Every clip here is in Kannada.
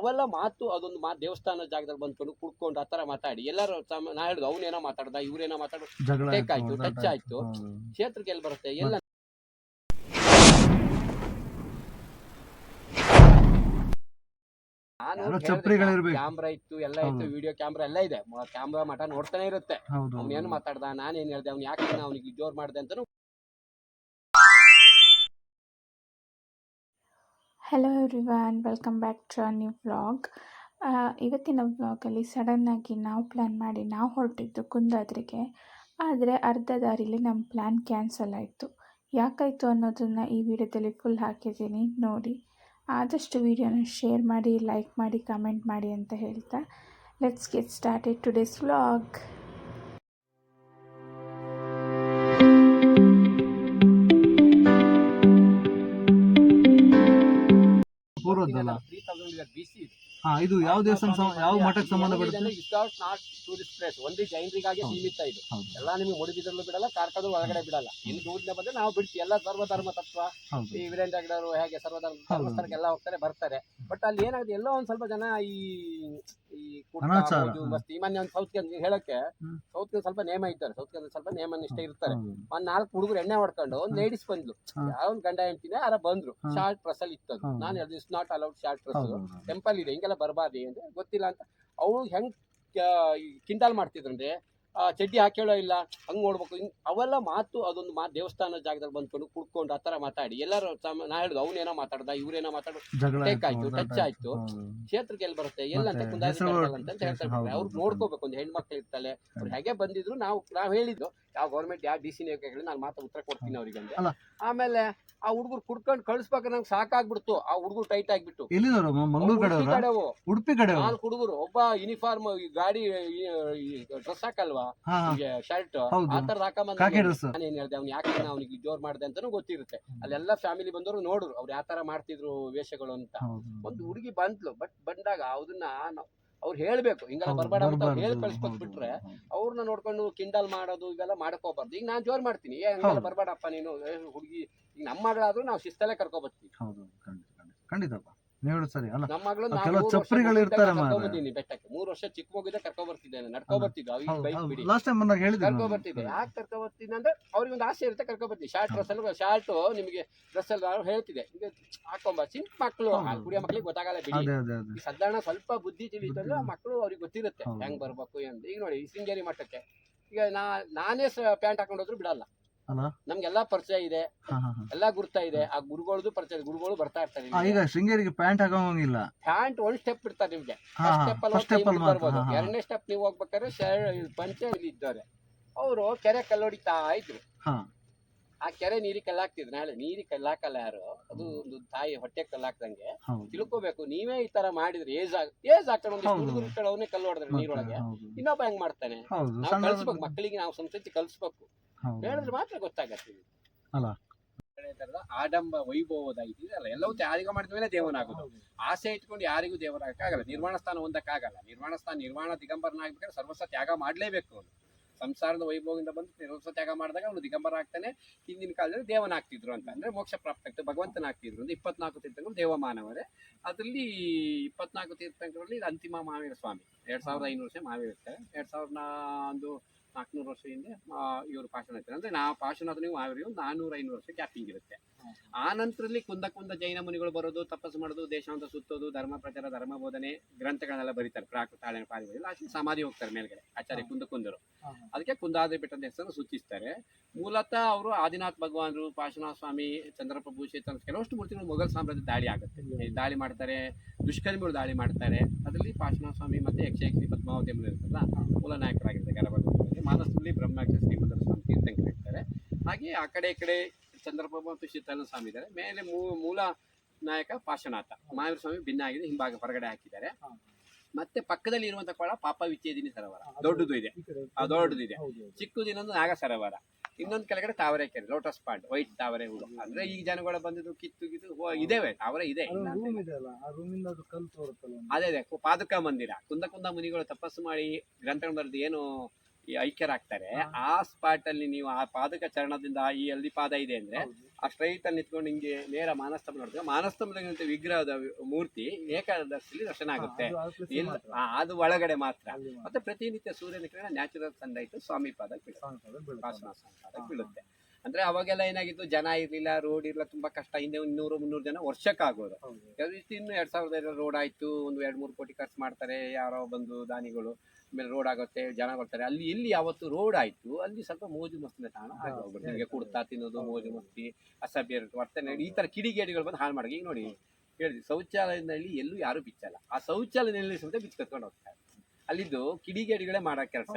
ಅವೆಲ್ಲ ಮಾತು ಅದೊಂದು ದೇವಸ್ಥಾನ ಜಾಗದಲ್ಲಿ ಬಂದ್ಕೊಂಡು ಕುಡ್ಕೊಂಡು ಆ ತರ ಮಾತಾಡಿ ಎಲ್ಲರೂ ನಾ ಹೇಳಿದ್ರು ಅವನೇನೋ ಮಾತಾಡ್ದ ಇವ್ರೇನೋ ಮಾತಾಡೋ ಟೇಕ್ ಆಯ್ತು ಟಚ್ ಆಯ್ತು ಕ್ಷೇತ್ರಕ್ಕೆ ಎಲ್ಲಿ ಬರುತ್ತೆ ಎಲ್ಲ ನಾನು ಕ್ಯಾಮ್ರಾ ಇತ್ತು ಎಲ್ಲ ಇತ್ತು ವಿಡಿಯೋ ಕ್ಯಾಮ್ರಾ ಎಲ್ಲ ಇದೆ ಕ್ಯಾಮ್ರಾ ಮಠ ನೋಡ್ತಾನೆ ಇರುತ್ತೆ ಅವ್ನೇನು ಮಾತಾಡ್ದ ನಾನೇನ್ ಹೇಳ್ದೆ ಅವ್ನು ಯಾಕೆ ಅವ್ನಿಗೆ ಜೋರ್ ಮಾಡ್ದೆ ಅಂತ. Hello everyone, welcome back to a new vlog. ಇವತ್ತಿನ ವ್ಲಾಗಲ್ಲಿ ಸಡನ್ನಾಗಿ ನಾವು ಪ್ಲ್ಯಾನ್ ಮಾಡಿ ನಾವು ಹೊರಟಿದ್ದು ಕುಂದಾದ್ರಿಗೆ. ಆದರೆ ಅರ್ಧ ದಾರಿಲಿ ನಮ್ಮ ಪ್ಲ್ಯಾನ್ ಕ್ಯಾನ್ಸಲ್ ಆಯಿತು. ಯಾಕಾಯಿತು ಅನ್ನೋದನ್ನು ಈ ವಿಡಿಯೋದಲ್ಲಿ ಫುಲ್ ಹಾಕಿದ್ದೀನಿ ನೋಡಿ. ಆದಷ್ಟು ವಿಡಿಯೋನ ಶೇರ್ ಮಾಡಿ, ಲೈಕ್ ಮಾಡಿ, ಕಮೆಂಟ್ ಮಾಡಿ ಅಂತ ಹೇಳ್ತಾ let's get started today's vlog. ಇದು ಯಾವ ದೇವಸ್ಥಾನ ಯಾವ ಮಠಕ್ಕೆ ಸಂಬಂಧಪಡುತ್ತೆ? ಟೂರಿಸ್ಟ್ ಪ್ಲೇಸ್ ಒಂದು ಜೈನರಿಗಾಗಿ ಸೀಮಿತ ಇದು. ಎಲ್ಲ ನಿಮಗೆ ಮೂಡಿಬಿದ್ರಲ್ಲೂ ಬಿಡಲ್ಲ, ಕಾರ್ಕಳದಲ್ಲೂ ಒಳಗಡೆ ಬಿಡಲ್ಲ. ಇಲ್ಲಿ ದೂರದಿಂದ ಬಂದ್ರೆ ನಾವು ಬಿಡ್ತೀವಿ. ಎಲ್ಲ ಸರ್ವಧರ್ಮ ತತ್ವ ಈ ವೀರೇಂದ್ರ ಹೆಗ್ಗಡೆಯವರು ಹೇಗೆ ಸರ್ವಧರ್ಮ ಎಲ್ಲ ಹೋಗ್ತಾರೆ ಬರ್ತಾರೆ. ಬಟ್ ಅಲ್ಲಿ ಏನಾಗುತ್ತೆ, ಎಲ್ಲೋ ಒಂದ್ ಸ್ವಲ್ಪ ಜನ ಈ ಮಸ್ತಿ ಮೊನ್ನೆ ಒಂದು ಸೌತ್ ಹೇಳಕ್ಕೆ ಸೌತ್ ಸ್ವಲ್ಪ ನೇಮ ಇದ್ದಾರೆ. ಸೌತ್ ಸ್ವಲ್ಪ ನೇಮ ನಿಷ್ಠೆ ಇರ್ತಾರೆ. ಒಂದ್ 4 ಹುಡುಗರು ಎಣ್ಣೆ ಹೊಡ್ಕೊಂಡು ಒಂದ್ ಲೇಡೀಸ್ ಬಂದ್ಲು, ಯಾವ ಗಂಡ ಹೆಂಡ್ತಿನ ಯಾರ ಬಂದ್ರು. ಶಾರ್ಟ್ ಡ್ರೆಸ್ ಅಲ್ಲಿ ಇತ್ತು. ನಾನು ಹೇಳಿದೆ it's not allowed short dress, temple ಇದೆ, ಹಿಂಗೆಲ್ಲ ಬರಬಾರ್ದು ಅಂದ್ರೆ ಗೊತ್ತಿಲ್ಲ ಅಂತ. ಅವ್ರು ಹೆಂಗ್ ಕಿಂಡಲ್ ಮಾಡ್ತಿದ್ರಂದ್ರೆ ಚಡ್ಡಿ ಹಾಕೇಳೋ ಇಲ್ಲ ಹಂಗ್ ನೋಡ್ಬೇಕು ಅವೆಲ್ಲ ಮಾತು ಅದೊಂದು ದೇವಸ್ಥಾನ ಜಾಗದಲ್ಲಿ ಬಂದ್ಕೊಂಡು ಕುಡ್ಕೊಂಡು ಆ ತರ ಮಾತಾಡಿ ಎಲ್ಲರೂ ನಾ ಹೇಳಿದ್ರು ಅವನೇನೋ ಮಾತಾಡ್ದ ಇವ್ರೇನೋ ಮಾತಾಡೋ ಟೇಕ್ ಆಯ್ತು ಟಚ್ ಆಯ್ತು ಕ್ಷೇತ್ರಕ್ಕೆ ಎಲ್ಲಿ ಬರುತ್ತೆ ಎಲ್ಲ ಅಂತ ಅಂತ ಹೇಳ್ತಾರೆ. ಅವ್ರು ನೋಡ್ಕೋಬೇಕು. ಒಂದು ಹೆಣ್ಮಕ್ಳು ಇರ್ತಾಳೆ, ಅವ್ರು ಹೇಗೆ ಬಂದಿದ್ರು ನಾವ್ ಹೇಳಿದ್ರು ಯಾವ ಗೌರ್ಮೆಂಟ್ ಯಾವ ಡಿ ಸಿ ಹೇಳಿ ನಾನು ಮಾತ್ರ ಉತ್ತರ ಕೊಡ್ತೀನಿ ಅವ್ರಿಗೆ. ಆಮೇಲೆ ಆ ಹುಡುಗರು ಕುಡ್ಕೊಂಡು ಕಳ್ಸ್ಬೇಕಾದ್ರೆ ನಂಗೆ ಸಾಕಾಗ್ಬಿಡ್ತು. ಆ ಹುಡುಗರು ಟೈಟ್ ಆಗ್ಬಿಟ್ಟು ಉಡುಪಿ ಕಡೆ 4 ಹುಡುಗರು, ಒಬ್ಬ ಯೂನಿಫಾರ್ಮ್ ಗಾಡಿ ಡ್ರೆಸ್ ಹಾಕಲ್ವಾ ಶರ್ಟ್ ಆ ತರದ್ ಹಾಕೊಂಡ್ ನಾನು ಏನ್ ಹೇಳ್ದೆ ಅವ್ನು ಯಾಕೆ ಅವ್ನಿಗೆ ಜೋರ್ ಮಾಡ್ದೆ ಅಂತಾನು ಗೊತ್ತಿರುತ್ತೆ. ಅಲ್ಲೆಲ್ಲ ಫ್ಯಾಮಿಲಿ ಬಂದವರು ನೋಡ್ರು ಅವ್ರು ಯಾವ ತರ ಮಾಡ್ತಿದ್ರು ವೇಷಗಳು ಅಂತ. ಒಂದು ಹುಡುಗಿ ಬಂದ್ಲು, ಬಟ್ ಬಂದಾಗ ಅದನ್ನ ಅವ್ರು ಹೇಳ್ಬೇಕು ಹಿಂಗೆಲ್ಲ ಬರ್ಬೇಡ ಅಂತ ಹೇಳಿ ಕಳ್ಸ್ಕೊತ್ ಬಿಟ್ರೆ ಅವ್ರನ್ನ ನೋಡ್ಕೊಂಡು ಕಿಂಡಲ್ ಮಾಡೋದು ಇವೆಲ್ಲ ಮಾಡ್ಕೋಬಾರ್ದು. ಈಗ ನಾನ್ ಜೋರ್ ಮಾಡ್ತೀನಿ, ಹಂಗೆಲ್ಲ ಬರ್ಬೇಡಪ್ಪ ನೀನು ಹುಡುಗಿ. ಈಗ ನಮ್ಮ ಮಗಳಾದ್ರೂ ನಾವು ಶಿಸ್ತಲ್ಲೇ ಕರ್ಕೊಬರ್ತೀವಿ. ನಮ್ಮ ಮಗಳು ಕರ್ಕೊಂಡ್ಬಂದಿನಿ ಬೆಟ್ಟಕ್ಕೆ 3 ವರ್ಷ ಚಿಕ್ಕ ಮಗುದ ಕರ್ಕೊಬರ್ತಿದ್ದೇನೆ, ನಡ್ಕೊಬರ್ತಿದ್ದೆ ಕರ್ಕೊಬರ್ತಿದ್ದೆ. ಯಾಕೆ ಕರ್ಕೊಬರ್ತೀನಿ ಅಂದ್ರೆ ಅವ್ರಿಗೆ ಒಂದು ಆಸೆ ಇರುತ್ತೆ, ಕರ್ಕೊಬರ್ತೀವಿ. ಶಾರ್ಟ್ ಡ್ರೆಸ್ ಅಲ್ಲಿ ಶಾರ್ಟ್ ನಿಮಗೆ ಡ್ರೆಸ್ ಅಲ್ಲಿ ಹೇಳ್ತಿದೆ ಹಾಕೊಂಬ ಚಿಕ್ಕ ಮಕ್ಕಳು ಕುಡಿಯೋ ಮಕ್ಳಿಗೆ ಗೊತ್ತಾಗಲ್ಲ ಬಿಡಿ. ಈ ಸಾಧಾರಣ ಸ್ವಲ್ಪ ಬುದ್ಧಿ ತಿಳಿತಂದ್ರೆ ಮಕ್ಕಳು ಅವ್ರಿಗೆ ಗೊತ್ತಿರುತ್ತೆ ಹೆಂಗ್ ಬರ್ಬೇಕು ಅಂತ. ಈಗ ನೋಡಿ ಈ ಶೃಂಗೇರಿ ಮಠಕ್ಕೆ ಈಗ ನಾನೇ ಪ್ಯಾಂಟ್ ಹಾಕೊಂಡೋದ್ರು ಬಿಡಲ್ಲ. ನಮ್ಗೆಲ್ಲಾ ಪರಿಚಯ ಇದೆ, ಎಲ್ಲಾ ಗುರ್ತಾ ಇದೆ. ಆ ಗುರುಗಳದು ಪರಿಚಯ, ಗುರುಗಳು ಬರ್ತಾ ಇರ್ತಾರೆ. ಈಗ ಶೃಂಗೇರಿಗೆ ಪ್ಯಾಂಟ್ ಹಾಕೋಂಗಿಲ್ಲ, ಪ್ಯಾಂಟ್ ಒಂದ್ ಸ್ಟೆಪ್ ಇರ್ತಾರೆ ನಿಮ್ಗೆ. ಬರ್ಬೋದು. 2ನೇ ಸ್ಟೆಪ್ ನೀವು ಹೋಗ್ಬೇಕಾದ್ರೆ ಪಂಚೆ ಇಲ್ಲಿ ಇದ್ದಾರೆ. ಅವರು ಕೆರೆ ಕಲ್ಲೊಡಿತಾ ಇದ್ರು. ಆ ಕೆರೆ ನೀರಿಗೆ ಕಲ್ಲಾಕ್ತಿದ್ರು. ನಾಳೆ ನೀರಿಗೆ ಕಲ್ಲಾಕಲ್ಲ ಯಾರು, ಅದು ಒಂದು ತಾಯಿ ಹೊಟ್ಟೆ ಕಲ್ಲಾಕ್ದಂಗೆ ತಿಳ್ಕೋಬೇಕು. ನೀವೇ ಈ ತರ ಮಾಡಿದ್ರೆ ಏಜ್ ಹಾಕೊಂಡು ಒಂದಿಷ್ಟು ಹುಡುಗರು ಅವನೇ ಕಲ್ಲು ಹೊಡೆದ್ರೆ ನೀರೊಳಗೆ ಇನ್ನೊಬ್ಬ ಹೆಂಗ್ ಮಾಡ್ತಾನೆ? ನಾವು ಕಲ್ಸ್ಬೇಕು, ಮಕ್ಕಳಿಗೆ ನಾವು ಸಂಸ್ಕೃತಿ ಕಲ್ಸ್ಬೇಕು. ಹೇಳಿದ್ರೆ ಮಾತ್ರ ಗೊತ್ತಾಗತ್ತೆ. ಆಡಂಬ ವೈಭವದ ಇದೆಯಲ್ಲ, ಎಲ್ಲವೂ ತ್ಯಾಗ ಮಾಡಿದ ಮೇಲೆ ದೇವನಾಗೋದು. ಆಸೆ ಇಟ್ಕೊಂಡು ಯಾರಿಗೂ ದೇವರಾಗಕ್ಕಾಗಲ್ಲ. ನಿರ್ವಾಣ ಸ್ಥಾನ ಹೊಂದಕ್ಕಾಗಲ್ಲ. ನಿರ್ವಾಣ ದಿಗಂಬರನಾಗ್ಬೇಕಾದ್ರೆ ಸರ್ವಸ್ವ ತ್ಯಾಗ ಮಾಡ್ಲೇಬೇಕು. ಅವನು ಸಂಸಾರದ ವೈಭವದಿಂದ ಬಂದು ಸರ್ವಸ್ವ ತ್ಯಾಗ ಮಾಡಿದಾಗ ಅವನು ದಿಗಂಬರ ಆಗ್ತಾನೆ. ಹಿಂದಿನ ಕಾಲದಲ್ಲಿ ದೇವನಾಗ್ತಿದ್ರು ಅಂತ ಅಂದ್ರೆ ಮೋಕ್ಷ ಪ್ರಾಪ್ತ ಆಗ್ತದೆ, ಭಗವಂತನಾಗ್ತಿದ್ರು ಅಂದ್ರೆ 24 ತೀರ್ಥಂಕರು ದೇವಮಾನವರೇ. ಅದರಲ್ಲಿ 24 ತೀರ್ಥಂಕರಲ್ಲಿ ಇದು ಅಂತಿಮ ಮಹಾವೀರ ಸ್ವಾಮಿ. 2500 ವರ್ಷ ಮಹಾವೀರ ಇರ್ತಾರೆ. 400 ವರ್ಷ ಹಿಂದೆ ಇವರು ಪಾಷಾಣ ಇರ್ತಾರೆ. ಅಂದ್ರೆ ಪಾಷಾಣದ ನೀವು ಮಹಾವೀರ 400-500 ವರ್ಷ ಗ್ಯಾಪಿಂಗ್ ಇರುತ್ತೆ. ಆ ನಂತರದಲ್ಲಿ ಕುಂದ ಜೈನ ಮುನಿಗಳು ಬರೋದು, ತಪಸ್ಸು ಮಾಡೋದು, ದೇಶಾಂತ ಸುತ್ತೋದು, ಧರ್ಮ ಪ್ರಚಾರ, ಧರ್ಮ ಬೋಧನೆ ಗ್ರಂಥಗಳನ್ನೆಲ್ಲ ಬರೀತಾರೆ. ಪ್ರಾಕೃತ ತಾಳೆ ಪಾರಿವಾಳ ಲಾಸ್ಟ್ ಸಮಾಧಿ ಹೋಗ್ತಾರೆ ಮೇಲ್ಗಡೆ ಆಚಾರ್ಯ ಕುಂದರು. ಅದಕ್ಕೆ ಕುಂದಾದ್ರಿ ಬೆಟ್ಟದ ಹೆಸರನ್ನು ಸೂಚಿಸ್ತಾರೆ. ಮೂಲತಃ ಅವರು ಆದಿನಾಥ್ ಭಗವಾನರು, ಪಾರ್ಶ್ವನಾಥ ಸ್ವಾಮಿ, ಚಂದ್ರಪ್ರಭು, ಕೆಲವಷ್ಟು ಮೂರ್ತಿಗಳು ಮೊಘಲ್ ಸಾಮ್ರಾಜ್ಯದ ದಾಳಿ ಆಗುತ್ತೆ. ದಾಳಿ ಮಾಡ್ತಾರೆ, ದುಷ್ಕರ್ಮಿಗಳು ದಾಳಿ ಮಾಡ್ತಾರೆ. ಅದರಲ್ಲಿ ಪಾರ್ಶ್ವನಾಥ ಸ್ವಾಮಿ ಮತ್ತೆ ಯಕ್ಷ ಪದ್ಮಾವತಿ ಇರ್ತಾರಲ್ಲ ಮೂಲ ನಾಯಕರಾಗಿರ್ತಾರೆ. ಗರಭದಲ್ಲಿ ಮಾನಸದಲ್ಲಿ ಬ್ರಹ್ಮಾಕ್ಷ ಶ್ರೀಮಂತರ ಸ್ವಾಮಿ ತೀರ್ಥಂಕರು ಇರ್ತಾರೆ. ಹಾಗೆ ಆ ಕಡೆ ಈ ಕಡೆ ಚಂದ್ರಪ್ರಭು ಮತ್ತು ಶೀತಲ ಸ್ವಾಮಿ ಇದ್ದಾರೆ. ಮೇಲೆ ಮೂಲ ನಾಯಕ ಪಾರ್ಶ್ವನಾಥ. ಮಹಾವೀರ ಸ್ವಾಮಿ ಭಿನ್ನ ಆಗಿದೆ, ಹಿಂಭಾಗ ಹೊರಗಡೆ ಹಾಕಿದ್ದಾರೆ. ಮತ್ತೆ ಪಕ್ಕದಲ್ಲಿ ಇರುವಂತಹ ಕೊಳ ಪಾಪ ವಿಚ್ಛೇದಿನಿ ಸರೋವರ ದೊಡ್ಡದು ಇದೆ. ಚಿಕ್ಕದಿನೊಂದು ನಾಗ ಸರೋವರ, ಇನ್ನೊಂದು ಕೆಳಗಡೆ ತಾವರೆ ಕೆರೆ, ಲೋಟಸ್ ಪಾಂಡ್, ವೈಟ್ ತಾವರೆ ಹೂವು. ಅಂದ್ರೆ ಈಗ ಜನಗಳು ಬಂದಿದ್ದು ಕಿತ್ತು ಇದೇವೆ, ತಾವರೆ ಇದೆ. ಅದೇ ಪಾದುಕಾ ಮಂದಿರ. ಕುಂದ ಮುನಿಗಳು ತಪಸ್ಸು ಮಾಡಿ ಗ್ರಂಥಗಳು ಬರೆದು ಏನು ಈ ಐಕ್ಯರಾಗ್ತಾರೆ. ಆ ಸ್ಪಾಟ್ ಅಲ್ಲಿ ನೀವು ಆ ಪಾದಕ ಚರಣದಿಂದ ಈ ಅಲ್ಲಿ ಪಾದ ಇದೆ ಅಂದ್ರೆ ಆ ಸ್ಟ್ರೈಟ್ ಅಲ್ಲಿ ನಿಂತ್ಕೊಂಡು ಹಿಂಗೆ ನೇರ ಮಾನಸ್ತಂಭ ನೋಡಿದ್ರೆ ಮಾನಸ್ತಂಭದ ವಿಗ್ರಹದ ಮೂರ್ತಿ ಏಕಾದಶಿಲಿ ದರ್ಶನ ಆಗುತ್ತೆ. ಅದು ಒಳಗಡೆ ಮಾತ್ರ. ಮತ್ತೆ ಪ್ರತಿನಿತ್ಯ ಸೂರ್ಯನ ಕಿರಣ ನ್ಯಾಚುರಲ್ ಸನ್ಲೈಟ್ ಸ್ವಾಮಿ ಪಾದಕ್ಕೆ ಬೀಳುತ್ತೆ. ಅಂದ್ರೆ ಅವಾಗೆಲ್ಲ ಏನಾಗಿತ್ತು, ಜನ ಇರ್ಲಿಲ್ಲ, ರೋಡ್ ಇರಲಿಲ್ಲ, ತುಂಬಾ ಕಷ್ಟ. ಹಿಂದೆ 200-300 ಜನ ವರ್ಷಕ್ಕಾಗೋದು. ಇನ್ನು 2005 ರೋಡ್ ಆಯ್ತು, ಒಂದು 2-3 ಕೋಟಿ ಖರ್ಚು ಮಾಡ್ತಾರೆ ಯಾರೋ ಬಂದು ದಾನಿಗಳು, ಆಮೇಲೆ ರೋಡ್ ಆಗುತ್ತೆ, ಜನ ಬರ್ತಾರೆ. ಅಲ್ಲಿ ಎಲ್ಲಿ ಯಾವತ್ತು ರೋಡ್ ಆಯ್ತು ಅಲ್ಲಿ ಸ್ವಲ್ಪ ಮೋಜು ಮಸ್ತಿನ ತಾಣ ಆಗೋಗ್ಬಿಟ್ಟು ನಿಮಗೆ ಕುಡ್ತಾ ತಿನ್ನೋದು, ಮೋಜು ಮಸ್ತಿ, ಅಸಭ್ಯ ವರ್ತನೆ, ಈ ತರ ಕಿಡಿಗೇಡಿಗಳು ಬಂದು ಹಾಳು ಮಾಡಿ. ಈಗ ನೋಡಿ ಹೇಳಿದ್ವಿ, ಶೌಚಾಲಯದಲ್ಲಿ ಎಲ್ಲೂ ಯಾರು ಬಿಚ್ಚಲ್ಲ. ಆ ಶೌಚಾಲಯದಲ್ಲಿ ಸಮೇತ ಬಿಚ್ಚ ಕತ್ಕೊಂಡು ಹೋಗ್ತಾರೆ. ಅಲ್ಲಿದ್ದು ಕಿಡಿಗೇಡಿಗಳೇ ಮಾಡೋ ಕೆಲಸ.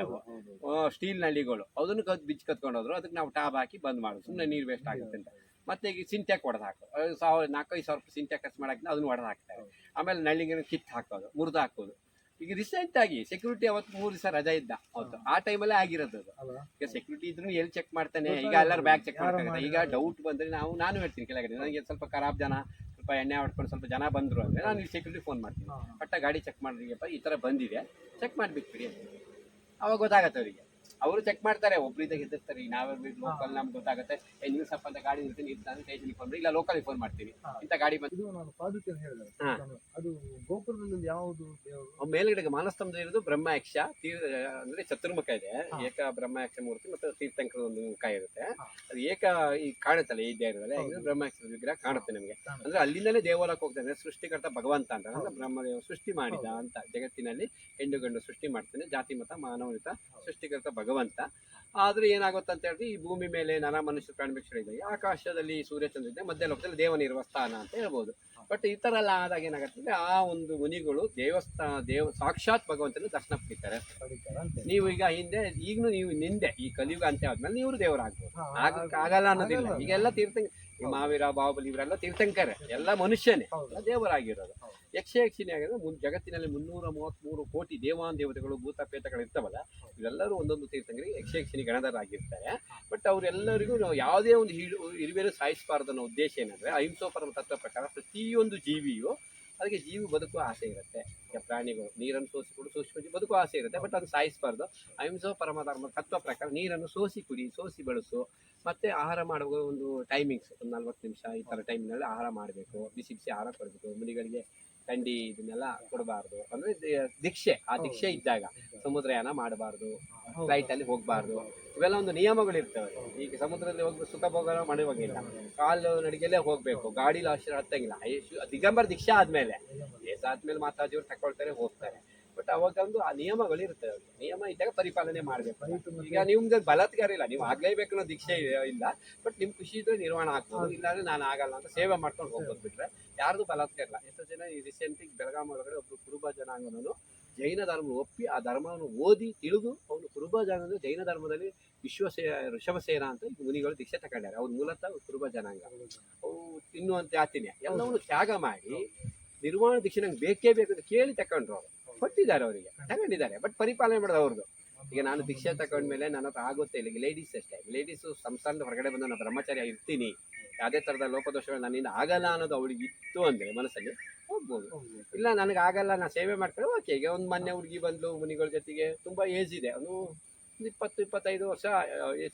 ಸ್ಟೀಲ್ ನಳ್ಳಿಗಳು ಅದನ್ನು ಬಿಚ್ಚಿ ಕತ್ಕೊಂಡು ಹೋದ್ರು, ಅದಕ್ಕೆ ನಾವು ಟಾಬ್ ಹಾಕಿ ಬಂದ್ ಮಾಡೋದು, ಸುಮ್ಮನೆ ನೀರು ವೇಸ್ಟ್ ಆಗುತ್ತೆ ಅಂತ. ಮತ್ತೆ ಈಗ ಸಿಂಟ್ಯಾಕ್ ಹೊಡೆದು ಹಾಕೋದು, 4-5 ಸಾವಿರ ಸಿಂಟ್ಯಾಕ್ ಖರ್ಚು ಮಾಡಕ್ಕೆ ಅದನ್ನು ಹೊಡೆದು ಹಾಕ್ತಾರೆ. ಆಮೇಲೆ ನಳ್ಳಿಗೆ ಕಿತ್ತು ಹಾಕೋದು, ಮುರಿದು ಹಾಕೋದು. ಈಗ ರೀಸೆಂಟ್ ಆಗಿ ಸೆಕ್ಯೂರಿಟಿ ಅವತ್ತು 3 ದಿವಸ ರಜಾ ಇದ್ದ ಅವತ್ತು, ಆ ಟೈಮಲ್ಲೇ ಆಗಿರೋದು ಅದು. ಈಗ ಸೆಕ್ಯೂರಿಟಿ ಇದ್ರು ಎಲ್ಲಿ ಚೆಕ್ ಮಾಡ್ತಾನೆ, ಈಗ ಎಲ್ಲರೂ ಬ್ಯಾಗ್ ಚೆಕ್ ಮಾಡ್ತಾರೆ. ಈಗ ಡೌಟ್ ಬಂದ್ರೆ ನಾನು ಹೇಳ್ತೀನಿ ಕೆಳಗಡೆ, ನನಗೆ ಸ್ವಲ್ಪ ಖರಾಬ್ ಜನ, ಸ್ವಲ್ಪ ಎಣ್ಣೆ ಹೊಡ್ಕೊಂಡು ಸ್ವಲ್ಪ ಜನ ಬಂದ್ರು ಅಂದ್ರೆ ನಾನು ಸೆಕ್ಯೂರಿಟಿ ಫೋನ್ ಮಾಡ್ತೀನಿ, ಬಟ್ ಗಾಡಿ ಚೆಕ್ ಮಾಡ್ರಿಯಪ್ಪ, ಈ ತರ ಬಂದಿದೆ, ಚೆಕ್ ಮಾಡಿಬಿಟ್ಬಿಡಿ ಅಂತ. ಅವಾಗ ಗೊತ್ತಾಗತ್ತೆ ಅವರಿಗೆ. ಅವರು ಚೆಕ್ ಮಾಡ್ತಾರೆ, ಒಬ್ರಿದ್ದಾಗ ಎದ್ದಿರ್ತಾರೆ. ಈಗ ನಾವೇ ಲೋಕಲ್ ನಮ್ಗೆ ಗೊತ್ತಾಗುತ್ತೆ, ನೀವು ಸ್ವಲ್ಪ ಅಂತ ಗಾಡಿ ಇರ್ತೀನಿ ಇರ್ತಾನೆ ಸ್ಟೇಷನ್ಗೆ ಫೋನ್ ಮಾಡಿ, ಇಲ್ಲ ಲೋಕಲ್ ಫೋನ್ ಮಾಡ್ತೀನಿ, ಇಂಥ ಗಾಡಿ ಬಂದು. ನಾನು ಪಾದುಕೆ ಹೇಳಿದೆ, ಅದು ಗೋಪುರದಲ್ಲಿ ಯಾವುದು ಮೇಲ್ಗಡೆ ಮಾನಸ್ತಂಭ ಇರೋದು ಬ್ರಹ್ಮಯಕ್ಷ, ಅಂದ್ರೆ ಚತುರ್ಮುಖ ಇದೆ, ಏಕ ಬ್ರಹ್ಮಯಕ್ಷ ಮೂರ್ತಿ, ಮತ್ತು ತೀರ್ಥಂಕರದ ಒಂದು ಮುಖ ಇರುತ್ತೆ. ಅದು ಏಕ ಈ ಕಾಣುತ್ತಲ್ಲ, ಈ ದೇವರಲ್ಲೇ ಬ್ರಹ್ಮಯಕ್ಷ ವಿಗ್ರಹ ಕಾಣುತ್ತೆ ನಮಗೆ. ಅಂದ್ರೆ ಅಲ್ಲಿಂದಲೇ ದೇವಾಲಯಕ್ಕೆ ಹೋಗ್ತಾನೆ. ಸೃಷ್ಟಿಕರ್ತ ಭಗವಂತ ಅಂತ, ಅಂದ್ರೆ ಬ್ರಹ್ಮದೇವ ಸೃಷ್ಟಿ ಮಾಡಿದ ಅಂತ. ಜಗತ್ತಿನಲ್ಲಿ ಹೆಣ್ಣು ಗಂಡು ಸೃಷ್ಟಿ ಮಾಡ್ತಾನೆ, ಜಾತಿ ಮತ ಮಾನವಯುತ ಸೃಷ್ಟಿಕರ್ತ ಭಗವಂತ. ಆದ್ರೆ ಏನಾಗುತ್ತೆ ಅಂತ ಹೇಳಿದ್ರೆ, ಈ ಭೂಮಿ ಮೇಲೆ ನಾನಾ ಮನುಷ್ಯ ಪ್ರಾಣಿಪಕ್ಷಿಗಳಿದೆ, ಆಕಾಶದಲ್ಲಿ ಸೂರ್ಯಚಂದ್ರ ಇದೆ, ಮಧ್ಯ ಲೋಕದಲ್ಲಿ ದೇವನಿರುವ ಸ್ಥಾನ ಅಂತ ಹೇಳ್ಬೋದು. ಬಟ್ ಈ ತರ ಎಲ್ಲ ಆದಾಗ ಏನಾಗುತ್ತೆ ಅಂದ್ರೆ, ಆ ಒಂದು ಮುನಿಗಳು ದೇವ ಸಾಕ್ಷಾತ್ ಭಗವಂತನ ದರ್ಶನ ಪಡಿತಾರೆ. ನೀವು ಈಗ ಹಿಂದೆ ಈಗಲೂ ನೀವು ನಿಂದೆ ಈ ಕಲಿಯುಗ ಅಂತ ಆದ್ಮೇಲೆ ನೀವು ದೇವರಾಗ್ಬೋದು, ಆಗಲ್ಲ ಅನ್ನೋದಿಲ್ಲ. ಈಗ ಎಲ್ಲ ಮಾವೀರ, ಬಾಹುಬಲಿ ಇವರೆಲ್ಲ ತೀರ್ಥಂಕರೇ, ಎಲ್ಲ ಮನುಷ್ಯನೇ, ದೇವರಾಗಿರೋದು. ಯಕ್ಷಿಣಿ ಆಗಿರೋದು ಜಗತ್ತಿನಲ್ಲಿ 333 ಕೋಟಿ ದೇವಾನ್ ದೇವತೆಗಳು, ಭೂತ ಪೇತಗಳು ಇರ್ತಾವಲ್ಲ, ಇವೆಲ್ಲರೂ ಒಂದೊಂದು ತೀರ್ಥಂಕರಿಗೆ ಯಕ್ಷಿಣಿ ಗಣದರಾಗಿರ್ತಾರೆ. ಬಟ್ ಅವರೆಲ್ಲರಿಗೂ ಯಾವುದೇ ಒಂದು ಹಿರಿವೇರು ಸಾಯಿಸಬಾರದು ಅನ್ನೋ ಉದ್ದೇಶ ಏನಂದ್ರೆ, ಅಹಿಂಸೋ ಪರಮ ತತ್ವ ಪ್ರಕಾರ ಪ್ರತಿಯೊಂದು ಜೀವಿಯು ಅದಕ್ಕೆ ಜೀವಿ ಬದುಕುವ ಆಸೆ ಇರುತ್ತೆ. ಈಗ ಪ್ರಾಣಿಗಳು ನೀರನ್ನು ಸೋಸಿಕೊಂಡು ಸೂಕ್ಷ್ಮ ಬದುಕುವ ಆಸೆ ಇರುತ್ತೆ, ಬಟ್ ಅದು ಸಾಯಿಸಬಾರ್ದು. ಅಹಿಂಸೋ ಪರಮ ಧರ್ಮ ತತ್ವ ಪ್ರಕಾರ ನೀರನ್ನು ಸೋಸಿ ಕುಡಿ, ಸೋಸಿ ಬಳಸು. ಮತ್ತೆ ಆಹಾರ ಮಾಡುವ ಒಂದು ಟೈಮಿಂಗ್ಸ್, ಒಂದು 40 ನಿಮಿಷ ಈ ಥರ ಟೈಮ್ನಲ್ಲಿ ಆಹಾರ ಮಾಡಬೇಕು. ಬಿಸಿ ಬಿಸಿ ಆಹಾರ ಕೊಡಬೇಕು. ಮುನಿಗಳಿಗೆ ಥಂಡಿ ಇದನ್ನೆಲ್ಲ ಕೊಡಬಾರ್ದು. ಅಂದ್ರೆ ದೀಕ್ಷೆ, ಆ ದೀಕ್ಷೆ ಇದ್ದಾಗ ಸಮುದ್ರಯಾನ ಮಾಡಬಾರ್ದು, ಫ್ಲೈಟ್ ಅಲ್ಲಿ ಹೋಗಬಾರ್ದು. ಇವೆಲ್ಲ ಒಂದು ನಿಯಮಗಳು ಇರ್ತವೆ. ಈಗ ಸಮುದ್ರದಲ್ಲಿ ಹೋಗಿ ಸುಖ ಭೋಗ ಮಾಡುವಾಗಿಲ್ಲ, ಕಾಲು ನಡಿಗೆಲ್ಲೇ ಹೋಗ್ಬೇಕು, ಗಾಡಿಲಿ ಹತ್ತಂಗಿಲ್ಲ. ದಿಗಂಬರ ದೀಕ್ಷೆ ಆದ್ಮೇಲೆ ಆದ್ಮೇಲೆ ಮಾತಾಜಿಯವ್ರು ತಕೊಳ್ತಾರೆ, ಹೋಗ್ತಾರೆ. ಬಟ್ ಅವಾಗ ಒಂದು ಆ ನಿಯಮಗಳು ಇರ್ತವೆ. ನಿಯಮ ಇದ್ದಾಗ ಪರಿಪಾಲನೆ ಮಾಡ್ಬೇಕು. ಈಗ ನಿಮ್ಗೆ ಬಲಾತ್ಕಾರ ಇಲ್ಲ, ನೀವು ಆಗ್ಲೇಬೇಕು ಅನ್ನೋ ದೀಕ್ಷೆ ಇಲ್ಲ, ಬಟ್ ನಿಮ್ ಖುಷಿ ಇದ್ರೆ ನಿರ್ವಹಣೆ ಆಗ್ಬೋದು, ಇಲ್ಲಾಂದ್ರೆ ನಾನು ಆಗಲ್ಲ ಅಂತ ಸೇವೆ ಮಾಡ್ಕೊಂಡು ಹೋಗ್ಬೋದು. ಬಿಟ್ರೆ ಯಾರ್ದು ಬಲಾತ್ಕಾರ ಇಲ್ಲ. ಎಷ್ಟೋ ಜನ ಈ ರೀಸೆಂಟ್ ಬೆಳಗಾಂ ಒಳಗಡೆ ಒಬ್ರು ಕುರುಬ ಜನಾಂಗನೂ ಜೈನ ಧರ್ಮ ಒಪ್ಪಿ ಆ ಧರ್ಮವನ್ನು ಓದಿ ತಿಳಿದು ಅವನು ಕುರುಬ ಜನಾಂಗ ಜೈನ ಧರ್ಮದಲ್ಲಿ ಋಷಭಸೇನ ಅಂತ ಮುನಿಗಳು ದೀಕ್ಷೆ ತಗೊಂಡಾರೆ. ಅವ್ರು ಮೂಲತಃ ಕುರುಬ ಜನಾಂಗ, ಅವು ತಿನ್ನುವಂತ ಜಾತಿನೇ. ಎಲ್ಲವನ್ನು ತ್ಯಾಗ ಮಾಡಿ ನಿರ್ವಾಣ ದೀಕ್ಷೆ ನಂಗೆ ಬೇಕೇ ಬೇಕು ಅಂತ ಕೇಳಿ ತಕೊಂಡ್ರು. ಅವರು ಕೊಟ್ಟಿದ್ದಾರೆ, ಅವರಿಗೆ ತಗೊಂಡಿದ್ದಾರೆ, ಬಟ್ ಪರಿಪಾಲನೆ ಮಾಡೋದು ಅವ್ರದ್ದು. ಈಗ ನಾನು ದೀಕ್ಷೆ ತಗೊಂಡ್ಮೇಲೆ ನನ್ನ ಹತ್ರ ಆಗುತ್ತೆ ಇಲ್ಲ. ಲೇಡೀಸ್ ಅಷ್ಟೇ, ಲೇಡೀಸು ಸಂಸಾರದ ಹೊರಗಡೆ ಬಂದು ನಾನು ಬ್ರಹ್ಮಚಾರಿ ಇರ್ತೀನಿ, ಯಾವುದೇ ಥರದ ಲೋಪದೋಷಗಳು ನನ್ನಿಂದ ಆಗಲ್ಲ ಅನ್ನೋದು ಅವಳಿಗೆ ಇತ್ತು ಅಂದರೆ ಮನಸ್ಸಲ್ಲಿ ಹೋಗ್ಬೋದು. ಇಲ್ಲ ನನಗೆ ಆಗಲ್ಲ, ನಾನು ಸೇವೆ ಮಾಡ್ತಾರೆ, ಓಕೆ. ಈಗ ಒಂದು ಮೊನ್ನೆ ಹುಡುಗಿ ಬಂದು ಮುನಿಗಳ ಜೊತೆಗೆ, ತುಂಬ ಏಜ್ ಇದೆ, ಅವನು 20-25 ವರ್ಷ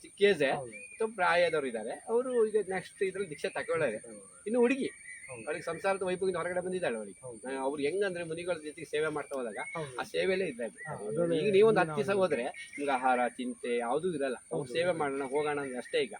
ಚಿಕ್ಕ ಏಜೆ, ತುಂಬ ಪ್ರಾಯದವ್ರು ಇದ್ದಾರೆ. ಅವರು ಈಗ ನೆಕ್ಸ್ಟ್ ಇದ್ರಲ್ಲಿ ದೀಕ್ಷೆ ತಗೊಳ್ಳೋರೆ. ಇನ್ನು ಹುಡುಗಿ, ಅವಳಿಗೆ ಸಂಸಾರದ ವೈಭವದಿಂದ ಹೊರಗಡೆ ಬಂದಿದ್ದಾಳೆ. ಅವಳಿಗೆ ಅವ್ರು ಹೆಂಗಂದ್ರೆ ಮುನಿಗಳ ಜೊತೆಗೆ ಸೇವೆ ಮಾಡ್ತಾ ಹೋದಾಗ ಆ ಸೇವೆಯಲ್ಲೇ ಇದ್ದಾರೆ. ಈಗ ನೀವೊಂದು 10 ದಿವಸ ಹೋದ್ರೆ ನಿಮ್ಗೆ ಆಹಾರ ಚಿಂತೆ ಯಾವುದೂ ಇರಲ್ಲ. ಅವ್ರು ಸೇವೆ ಮಾಡೋಣ ಹೋಗೋಣ ಅಂದ್ರೆ ಅಷ್ಟೇ. ಈಗ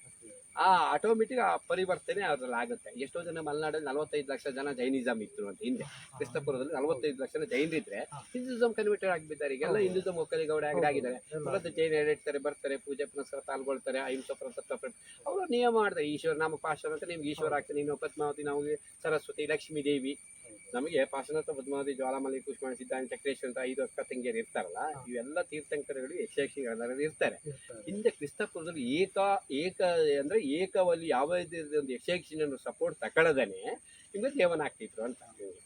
ಆ ಆಟೋಮೆಟಿಕ್ ಆ ಪರಿವರ್ತನೆ ಅದ್ರಲ್ಲಿ ಆಗುತ್ತೆ. ಎಷ್ಟೋ ಜನ ಮಲೆನಾಡಲ್ಲಿ 45 ಲಕ್ಷ ಜನ ಜೈನಿಸಮ್ ಇತ್ತು ಅಂತ ಹಿಂದೆ. ಕ್ರಿಸ್ತಪುರದಲ್ಲಿ 45 ಲಕ್ಷ ಜೈನರಿದ್ರೆ ಹಿಂದೂಸಮ್ ಕನ್ವರ್ಟೆಡ್ ಆಗಿದ್ದಾರೆ. ಈಗೆಲ್ಲ ಹಿಂದೂಸಮ್ ಒಕ್ಕಲಿಗೌಡ ಆಗಿದ್ದಾರೆ. ಮೂಲತಃ ಜೈನ ಹೇಳಿರ್ತಾರೆ, ಬರ್ತಾರೆ, ಪೂಜೆ ಪುನಸ್ಕಾರ ಪಾಲ್ಗೊಳ್ತಾರೆ. ಅಹಿಂಸಾ ತತ್ವ ಅವರು ನಿಯಮ ಮಾಡ್ತಾರೆ. ಈಶ್ವರ ನಾಮ ಪಾಶನ ಅಂತ ನಿಮ್ಗೆ ಈಶ್ವರ ಆಗ್ತದೆ, ನೀನು ಪದ್ಮಾವತಿ, ನಮಗೆ ಸರಸ್ವತಿ, ಲಕ್ಷ್ಮೀ ದೇವಿ. ನಮಗೆ ಪಾಶನತ್ತ ಪದ್ಮಾವತಿ, ಜ್ವಾಲಾಮಲಿ, ಕುಷ್ಮಾಣ, ಸಿದ್ಧಾಂತ, ಚಕ್ರೇಶ್ವರ ಅಂತ 5 ಅಕ್ಕ ತಂಗಿಯರು ಇರ್ತಾರಲ್ಲ, ಇವೆಲ್ಲ ತೀರ್ಥಂಕರಗಳು ಯಕ್ಷಯಕ್ಷಿಗಳು ಇರ್ತಾರೆ. ಹಿಂದೆ ಕ್ರಿಸ್ತಪುರದಲ್ಲಿ ಅಂದ್ರೆ ಏಕವಲ್ಲಿ ಯಾವುದೇ ಒಂದು ಯಕ್ಷಯಕ್ಷಿನ ಸಪೋರ್ಟ್ ತಗೊಳ್ಳದೇನೆ ನಿಮ್ಗೆ ದೇವನ ಆಗ್ತಿದ್ರು ಅಂತ.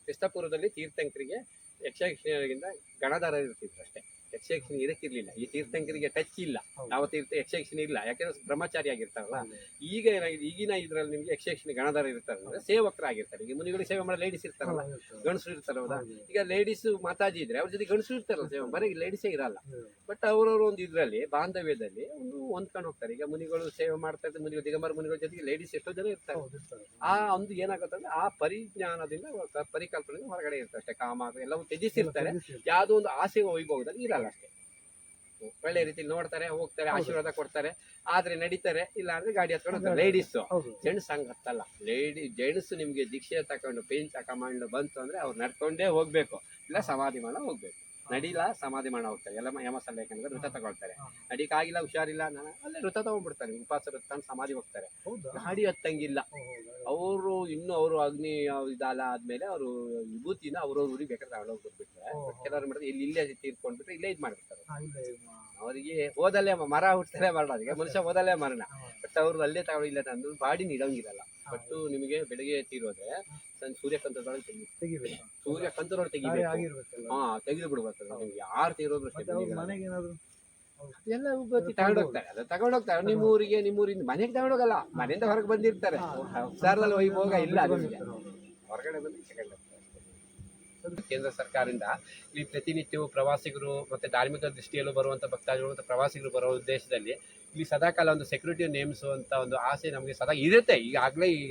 ಕ್ರಿಸ್ತಪುರದಲ್ಲಿ ತೀರ್ಥಂಕರಿಗೆ ಯಕ್ಷಯಕ್ಷಿಗಳಿಂದ ಗಣಧರ ಇರ್ತಿದ್ರು ಅಷ್ಟೇ. ಯಕ್ಷಯಕ್ಷಿಣಿ ಇರಕ್ಕಿರ್ಲಿಲ್ಲ. ಈ ತೀರ್ಥಂಕರಿಗೆ ಟಚ್ ಇಲ್ಲ, ಯಾವ ಯಕ್ಷಯಕ್ಷಿಣಿ ಇಲ್ಲ, ಯಾಕಂದ್ರೆ ಬ್ರಹ್ಮಚಾರಿ ಆಗಿರ್ತಾರಲ್ಲ. ಈಗ ಏನಾಗಿದೆ, ಈಗಿನ ಇದ್ರಲ್ಲಿ ನಿಮ್ಗೆ ಯಕ್ಷಯಕ್ಷಿಣಿ ಗಣಧರ ಇರ್ತಾರೆ ಅಂದ್ರೆ ಸೇವಕರಾಗಿರ್ತಾರೆ. ಈಗ ಮುನಿಗಳಿಗೆ ಸೇವೆ ಮಾಡೋ ಲೇಡೀಸ್ ಇರ್ತಾರಲ್ಲ, ಗಂಡಸರು ಇರ್ತಾರೆ ಹೌದಾ. ಈಗ ಲೇಡೀಸ್ ಮಾತಾಜಿ ಇದ್ರೆ ಅವ್ರ ಜೊತೆ ಗಂಡಸರು ಇರ್ತಾರಲ್ಲ ಸೇವೆ, ಬರೀ ಲೇಡೀಸೇ ಇರಲ್ಲ. ಬಟ್ ಅವರವರು ಒಂದು ಇದ್ರಲ್ಲಿ ಬಾಂಧವ್ಯದಲ್ಲಿ ಒಂದು ಹೊಂದ್ಕೊಂಡು ಹೋಗ್ತಾರೆ. ಈಗ ಮುನಿಗಳು ಸೇವೆ ಮಾಡ್ತಾ ಇರ್ತಾರೆ, ಮುನಿಗಳು ದಿಗಂಬರ ಮುನಿಗಳ ಜೊತೆಗೆ ಲೇಡೀಸ್ ಎಷ್ಟೋ ಜನ ಇರ್ತಾರೆ. ಆ ಒಂದು ಏನಾಗುತ್ತೆ ಅಂದ್ರೆ ಆ ಪರಿಜ್ಞಾನದಿಂದ ಪರಿಕಲ್ಪನೆಯಿಂದ ಹೊರಗಡೆ ಇರ್ತಾರೆ ಅಷ್ಟೇ. ಕಾಮ ಎಲ್ಲವೂ ತ್ಯಜಿಸಿರ್ತಾರೆ, ಯಾವುದೋ ಒಂದು ಆಸೆ ವೈಭೋಗದಲ್ಲಿ ಇರಲ್ಲ ಅಷ್ಟೇ. ಒಳ್ಳೆ ರೀತಿಲಿ ನೋಡ್ತಾರೆ, ಹೋಗ್ತಾರೆ, ಆಶೀರ್ವಾದ ಕೊಡ್ತಾರೆ, ಆದ್ರೆ ನಡೀತಾರೆ, ಇಲ್ಲ ಅಂದ್ರೆ ಗಾಡಿ ಹತ್ಕೊಂಡು ಹೋಗ್ತಾರೆ. ಲೇಡೀಸ್ ಜೆಂಟ್ಸ್ ಹಂಗ ಹತ್ತಲ್ಲ. ಜೆಂಟ್ಸ್ ನಿಮ್ಗೆ ದೀಕ್ಷೆ ತಕೊಂಡು ಪೇಂಚ್ ತಗೊಂಡು ಬಂತು ಅಂದ್ರೆ ಅವ್ರು ನಡ್ಕೊಂಡೇ ಹೋಗ್ಬೇಕು, ಇಲ್ಲ ಸಮಾಧಿ ಮಾಡ ಹೋಗ್ಬೇಕು. ನಡಿಲ್ಲ ಸಮಾಧಿ ಮಾಡ ಹೋಗ್ತಾರೆ. ಎಲ್ಲ ಯಮಸಲ್ಲ, ಯಾಕಂದ್ರೆ ವೃತ ತಗೊಳ್ತಾರೆ. ನಡಿಕಾಗಿಲ್ಲ, ಹುಷಾರಿಲ್ಲ, ನಾನು ಅಲ್ಲೇ ವೃತ ತಗೊಂಡ್ಬಿಡ್ತಾರೆ. ಉಪವಾಸ ವೃತ್ತ ಸಮಾಧಿ ಹೋಗ್ತಾರೆ. ಗಾಡಿ ಹತ್ತಂಗಿಲ್ಲ ಅವರು. ಇನ್ನು ಅವರು ಅಗ್ನಿ ಇದಾಲ ಆದ್ಮೇಲೆ ಅವರು ವಿಭೂತಿನ ಅವ್ರವ್ರ ಊರಿಗೆ ಬೇಕಾದ್ರೆ ತಗೊಂಡೋಗ್ಬಿಟ್ಬಿಟ್ರೆ, ಕೆಲವರು ಮಾಡಿದ್ರೆ ಇಲ್ಲೇ ತೀರ್ಕೊಂಡ್ಬಿಟ್ರೆ ಇಲ್ಲೇ ಇದ್ ಮಾಡ್ಬಿಡ್ತಾರೆ. ಅವರಿಗೆ ಹೋದಲ್ಲೇ ಮರ ಹುಡ್ತಾರೆ ಮರಣ. ಈಗ ಮನುಷ್ಯ ಹೋದಲ್ಲೇ ಮರಣ. ಬಟ್ ಅವ್ರದ್ದು ಅಲ್ಲೇ ತಗೊಳ್ಳಿಲ್ಲ ಅಂದ್ರೆ ಬಾಡಿ ನೀಡಂಗಿರಲ್ಲ. ಬಟ್ ನಿಮಗೆ ಬೆಳಗ್ಗೆ ತೀರೋದ್ರೆ ಸೂರ್ಯಕಂತದೊಳಗೆ ತೆಗಿಬೇಕು. ಸೂರ್ಯಕಂತದೊಳಗೆ ತೆಗಿಬೇಕು. ತೆಗೆದು ಬಿಡ್ಬೇಕು. ನಿಮ್ಗೆ ಯಾರು ತೀರೋದ್ರು ಎಲ್ಲ ಉಬ್ಬತ್ತಿ ತಗೊಂಡೋಗ್ತಾರೆ. ಅದು ತಗೊಂಡೋಗ್ತಾರೆ ನಿಮ್ಮೂರಿಂದ ಮನೆಗೆ ತಗೊಂಡೋಗಲ್ಲ, ಮನೆಯಿಂದ ಹೊರಗೆ ಬಂದಿರ್ತಾರೆ. ಸಂಸಾರದಲ್ಲಿ ವೈಭೋಗ ಇಲ್ಲ ನಿಮಗೆ, ಹೊರಗಡೆ ಬಂದು ತಗೊಂಡೋಗ್ತಾರೆ. ಕೇಂದ್ರ ಸರ್ಕಾರದಿಂದ ಇಲ್ಲಿ ಪ್ರತಿನಿತ್ಯವೂ ಪ್ರವಾಸಿಗರು ಮತ್ತೆ ಧಾರ್ಮಿಕ ದೃಷ್ಟಿಯಲ್ಲೂ ಬರುವಂತ ಭಕ್ತಾದಿಗಳು ಮತ್ತು ಪ್ರವಾಸಿಗರು ಬರೋ ಉದ್ದೇಶದಲ್ಲಿ ಇಲ್ಲಿ ಸದಾಕಾಲ ಒಂದು ಸೆಕ್ಯೂರಿಟಿ ನೇಮಿಸುವಂತ ಒಂದು ಆಸೆ ನಮಗೆ ಸದಾ ಇರುತ್ತೆ. ಈಗಾಗಲೇ ಈ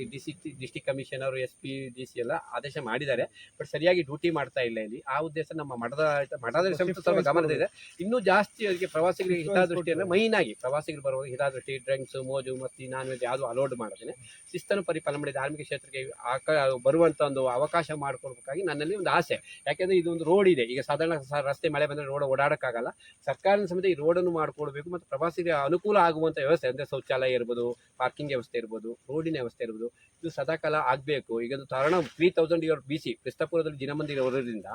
ಡಿಸ್ಟಿಕ್ ಕಮಿಷನರ್, SP, DC ಎಲ್ಲ ಆದೇಶ ಮಾಡಿದ್ದಾರೆ. ಬಟ್ ಸರಿಯಾಗಿ ಡ್ಯೂಟಿ ಮಾಡ್ತಾ ಇಲ್ಲ ಇಲ್ಲಿ. ಆ ಉದ್ದೇಶ ನಮ್ಮ ಮಠದ ಸ್ವಲ್ಪ ಗಮನದಿದೆ. ಇನ್ನೂ ಜಾಸ್ತಿ ಅವರಿಗೆ ಪ್ರವಾಸಿಗರಿಗೆ ಹಿತದೃಷ್ಟಿಯನ್ನು ಮೈನ್ ಆಗಿ ಪ್ರವಾಸಿಗರು ಬರುವಾಗ ಹಿತದೃಷ್ಟಿ, ಡ್ರಿಂಕ್ಸ್, ಮೋಜು ಮತ್ತು ನಾನ್ ವೆಜ್ ಯಾವುದು ಅಲೋಡ್ ಮಾಡೋದೇನೆ ಶಿಸ್ತನ್ನು ಪರಿಪಾಲನೆ ಮಾಡಿ ಧಾರ್ಮಿಕ ಕ್ಷೇತ್ರಕ್ಕೆ ಬರುವಂತ ಒಂದು ಅವಕಾಶ ಮಾಡಿಕೊಡ್ಬೇಕಾಗಿ ನನ್ನಲ್ಲಿ ಒಂದು ಆಸೆ. ಯಾಕೆಂದ್ರೆ ಇದು ಒಂದು ರೋಡ್ ಇದೆ. ಈಗ ಸಾಧಾರಣ ರಸ್ತೆ ಮಳೆ ಬಂದರೆ ರೋಡ್ ಓಡಾಡಕ್ಕಾಗಲ್ಲ. ಸರ್ಕಾರದ ಸಮೇತ ಈ ರೋಡನ್ನು ಮಾಡಿಕೊಡ್ಬೇಕು ಮತ್ತು ಪ್ರವಾಸಿಗರಿಗೆ ಅನುಕೂಲ ಆಗುವಂತ ವ್ಯವಸ್ಥೆ ಅಂದ್ರೆ ಶೌಚಾಲಯ ಇರ್ಬೋದು, ಪಾರ್ಕಿಂಗ್ ವ್ಯವಸ್ಥೆ ಇರ್ಬೋದು, ರೋಡಿನ ವ್ಯವಸ್ಥೆ ಇರ್ಬೋದು, ಇದು ಸದಾಕಾಲ ಆಗಬೇಕು. ಈಗ ತರಣ 3000 ಇಯರ್ BC ಕ್ರಿಸ್ತಪುರದಲ್ಲಿ ಜಿನಮಂದಿರ ಇರೋದ್ರಿಂದ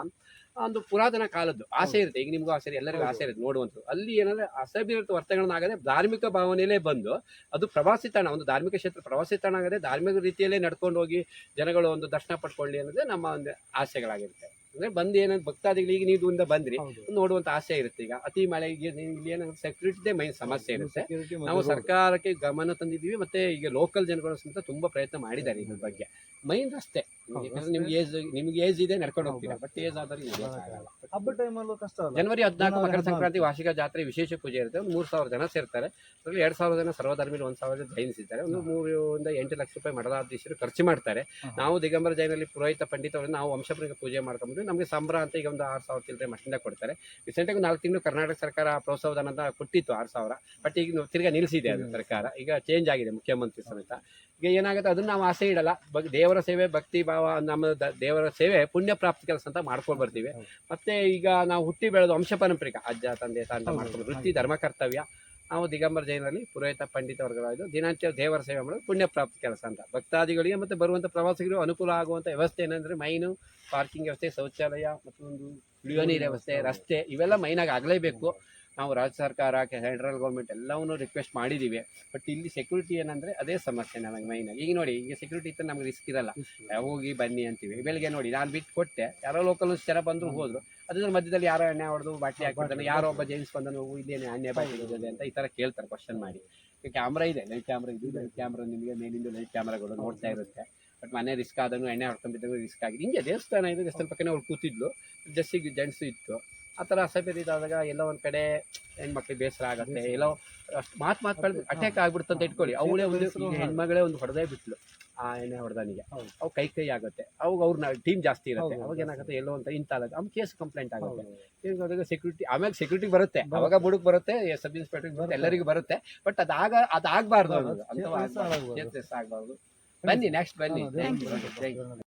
ಒಂದು ಪುರಾತನ ಕಾಲದ್ದು ಆಸೆ ಇರುತ್ತೆ. ಈಗ ನಿಮಗೂ ಆಸೆ, ಎಲ್ಲರಿಗೂ ಆಸೆ ಇರುತ್ತೆ ನೋಡುವಂಥದ್ದು. ಅಲ್ಲಿ ಏನಂದ್ರೆ ಅಸಭ್ಯತ ವರ್ತನೆಗಳನ್ನಾಗದೆ ಧಾರ್ಮಿಕ ಭಾವನೆಯಲ್ಲೇ ಬಂದು ಅದು ಪ್ರವಾಸಿ ತಾಣ, ಒಂದು ಧಾರ್ಮಿಕ ಕ್ಷೇತ್ರ ಪ್ರವಾಸಿ ತಾಣ ಆಗದೆ ಧಾರ್ಮಿಕ ರೀತಿಯಲ್ಲೇ ನಡ್ಕೊಂಡು ಹೋಗಿ ಜನಗಳು ಒಂದು ದರ್ಶನ ಪಡ್ಕೊಳ್ಳಿ ಅನ್ನೋದೇ ನಮ್ಮ ಒಂದು ಆಸೆಗಳಾಗಿರುತ್ತೆ. ಅಂದ್ರೆ ಬಂದು ಏನಂದ್ರೆ ಭಕ್ತಾದಿಗಳು ಈಗ ನೀವು ದೂರಿಂದ ಬಂದ್ರಿ, ನೋಡುವಂತ ಆಸೆ ಇರುತ್ತೆ. ಈಗ ಅತಿ ಮಳೆಗೆ ಏನಂದ್ರೆ ಸೆಕ್ಯೂರಿಟಿ ಮೈನ್ ಸಮಸ್ಯೆ ಇರುತ್ತೆ. ನಾವು ಸರ್ಕಾರಕ್ಕೆ ಗಮನ ತಂದಿದ್ದೀವಿ, ಮತ್ತೆ ಈಗ ಲೋಕಲ್ ಜನಗಳು ಸಹಿತ ತುಂಬಾ ಪ್ರಯತ್ನ ಮಾಡಿದ್ದಾರೆ ಇದ್ರ ಬಗ್ಗೆ. ಮೈನ್ ರಸ್ತೆ ನಿಮ್ಗೆ ಏಜ್ ಇದೆ, ನಡ್ಕೊಂಡು ಹೋಗ್ತೀರಾ. ಬಟ್ ಏಜ್ ಆದ್ರೆ ಹಬ್ಬ ಟೈಮಲ್ಲೂ ಕಷ್ಟ. ಜನವರಿ 14 ಮಕರ ಸಂಕ್ರಾಂತಿ ವಾರ್ಷಿಕ ಜಾತ್ರೆ ವಿಶೇಷ ಪೂಜೆ ಇರುತ್ತೆ. ಒಂದು 3000 ಜನ ಸೇರ್ತಾರೆ. ಅದರಲ್ಲಿ 2000 ಜನ ಸರ್ವಧರ್ಮೀರು, 1000 ಜೈನ್ಸ್ ಇದ್ದಾರೆ. ಒಂದು 3 ರಿಂದ 8 ಲಕ್ಷ ರೂಪಾಯಿ ಮಠಾಧೀಶರು ಖರ್ಚು ಮಾಡ್ತಾರೆ. ನಾವು ದಿಗಂಬರ ಜೈನಲ್ಲಿ ಪುರೋಹಿತ ಪಂಡಿತವರನ್ನು ನಾವು ವಂಶಪುರಿಗೆ ಪೂಜೆ ಮಾಡ್ಕೊಂಡ್ಬಿಟ್ಟು ನಮಗೆ ಸಂಬಳ ಅಂತ ಈಗ ಒಂದು 6000 ಚಿಲ್ಲರೆ ಮಠದಿಂದ ಕೊಡ್ತಾರೆ. ರೀಸೆಂಟಾಗಿ 4 ತಿಂಗಳು ಕರ್ನಾಟಕ ಸರ್ಕಾರ ಪ್ರೋತ್ಸಾಹಧನ ಅಂತ ಕೊಟ್ಟಿತ್ತು 6000. ಬಟ್ ಈಗ ತಿರ್ಗಾ ನಿಲ್ಲಿಸಿದೆ ಅದು ಸರ್ಕಾರ. ಈಗ ಚೇಂಜ್ ಆಗಿದೆ ಮುಖ್ಯಮಂತ್ರಿ ಸಮೇತ. ಈಗ ಏನಾಗುತ್ತೆ ಅದನ್ನ ನಾವು ಆಸೆ ಇಡಲ್ಲ. ದೇವರ ಸೇವೆ, ಭಕ್ತಿ ಭಾವ, ನಮ್ಮ ದೇವರ ಸೇವೆ ಪುಣ್ಯ ಪ್ರಾಪ್ತಿ ಕೆಲಸ ಅಂತ ಮಾಡ್ಕೊಂಡು ಬರ್ತೀವಿ. ಮತ್ತೆ ಈಗ ನಾವು ಹುಟ್ಟಿ ಬೆಳೆದು ವಂಶ ಪಾರಂಪರಿಕ ಅಜ್ಜ ತಂದೆ ಅಂತ ಮಾಡ್ಕೊಂಡು ವೃತ್ತಿ ಧರ್ಮ ಕರ್ತವ್ಯ. ನಾವು ದಿಗಂಬರ ಜೈನಲ್ಲಿ ಪುರೋಹಿತ ಪಂಡಿತ ವರ್ಗವಾಗಿದ್ದು ದಿನನಿತ್ಯ ದೇವರ ಸೇವೆ ಮಾಡೋದು ಪುಣ್ಯ ಪ್ರಾಪ್ತಿ ಕೆಲಸ ಅಂತ. ಭಕ್ತಾದಿಗಳಿಗೆ ಮತ್ತು ಬರುವಂಥ ಪ್ರವಾಸಿಗರು ಅನುಕೂಲ ಆಗುವಂಥ ವ್ಯವಸ್ಥೆ ಏನಂದರೆ ಮೈನು ಪಾರ್ಕಿಂಗ್ ವ್ಯವಸ್ಥೆ, ಶೌಚಾಲಯ ಮತ್ತು ಒಂದು ಕುಡಿಯುವ ನೀರು ವ್ಯವಸ್ಥೆ, ರಸ್ತೆ, ಇವೆಲ್ಲ ಮೈನಾಗಿ ಆಗಲೇಬೇಕು. ನಾವು ರಾಜ್ಯ ಸರ್ಕಾರ, ಸೆಂಟ್ರಲ್ ಗೌರ್ಮೆಂಟ್ ಎಲ್ಲವನ್ನೂ ರಿಕ್ವೆಸ್ಟ್ ಮಾಡಿದ್ದೀವಿ. ಬಟ್ ಇಲ್ಲಿ ಸೆಕ್ಯೂರಿಟಿ ಏನಂದರೆ ಅದೇ ಸಮಸ್ಯೆ ನಮಗೆ ಮೈನಾಗಿ. ಈಗ ನೋಡಿ, ಈಗ ಸೆಕ್ಯೂರಿಟಿ ಇತ್ತು ನಮ್ಗೆ ರಿಸ್ಕ್ ಇರಲ್ಲ, ಹೋಗಿ ಬನ್ನಿ ಅಂತೀವಿ. ಬೆಳಿಗ್ಗೆ ನೋಡಿ ನಾನು ಬಿಟ್ಟು ಕೊಟ್ಟೆ, ಯಾರೋ ಲೋಕಲ್ ಜನ ಬಂದರೂ ಹೋದ್ರು, ಅದ್ರ ಮಧ್ಯದಲ್ಲಿ ಯಾರೋ ಎಣ್ಣೆ ಹೊಡೆದು ಬಾಟ್ಲಿ ಹಾಕ್ಬಿಡ್ತಾನೆ, ಯಾರೋ ಒಬ್ಬ ಜೈನ್ಸ್ ಬಂದನು ಇಲ್ಲೇನೆ ಎಣ್ಣೆ ಬಾಟ್ಲಿ ಅಂತ ಈ ಥರ ಕೇಳ್ತಾರೆ, ಕ್ವಶನ್ ಮಾಡಿ. ಕ್ಯಾಮ್ರಾ ಇದೆ, ಲೈವ್ ಕ್ಯಾಮ್ರಾ ಇದು, ಲೈವ್ ಕ್ಯಾಮ್ರಾ ನಿಮಗೆ ಮೇಲಿಂದ ಲೈವ್ ಕ್ಯಾಮ್ರಾಗಳು ನೋಡ್ತಾ ಇರುತ್ತೆ. ಬಟ್ ಮನೆ ರಿಸ್ಕ್ ಆದನು, ಎಣ್ಣೆ ಹೊಡ್ಕೊಂಡಿದ್ದಾಗ ರಿಸ್ಕ್ ಆಗಿದೆ. ಹಿಂಗೆ ದೇವಸ್ಥಾನ ಇದು, ದೇವಸ್ಥಾನ ಪಕ್ಕನೇ ಅವ್ರು ಕೂತಿದ್ಲು, ಜಸ್ಟಿಗೆ ಜೆಂಟ್ಸು ಇತ್ತು. ಆ ಥರ ಅಸಭ್ಯತೆ ಇದಾದಾಗ ಎಲ್ಲೋ ಒಂದು ಕಡೆ ಹೆಣ್ಮಕ್ಳಿಗೆ ಬೇಸರ ಆಗುತ್ತೆ. ಎಲ್ಲೋ ಅಷ್ಟು ಮಾತು ಅಟ್ಯಾಕ್ ಆಗ್ಬಿಡುತ್ತೆ ಅಂತ ಇಟ್ಕೊಳ್ಳಿ. ಅವಳೇ ಒಂದು ಹೆಣ್ಮಗಳೇ ಒಂದು ಹೊಡೆದೇ ಬಿಟ್ಲು ಆ ಎಣ್ಣೆ ಹೊಡೆದಾನಿಗೆ. ಅವು ಕೈ ಆಗುತ್ತೆ. ಅವಾಗ ಅವ್ರನ್ನ ಟೀಮ್ ಜಾಸ್ತಿ ಇರುತ್ತೆ. ಅವಾಗ ಏನಾಗುತ್ತೆ, ಎಲ್ಲೋ ಅಂತ ಇಂತಾದಾಗ ಅವ್ನು ಕೇಸ್ ಕಂಪ್ಲೇಂಟ್ ಆಗುತ್ತೆ. ಈಗ ಸೆಕ್ಯೂರಿಟಿ ಆಮೇಲೆ ಸೆಕ್ಯೂರಿಟಿ ಬರುತ್ತೆ, ಅವಾಗ ಬುಡಕ್ ಬರುತ್ತೆ, ಸಬ್ ಇನ್ಸ್ಪೆಕ್ಟರ್ ಬರುತ್ತೆ, ಎಲ್ಲರಿಗೂ ಬರುತ್ತೆ. ಬಟ್ ಅದಾಗಬಾರ್ದು, ಅನ್ನೋದು ಅಂತ ಆಗಬಾರ್ದು. ಬನ್ನಿ ನೆಕ್ಸ್ಟ್ ಬನ್ನಿ. Thank you.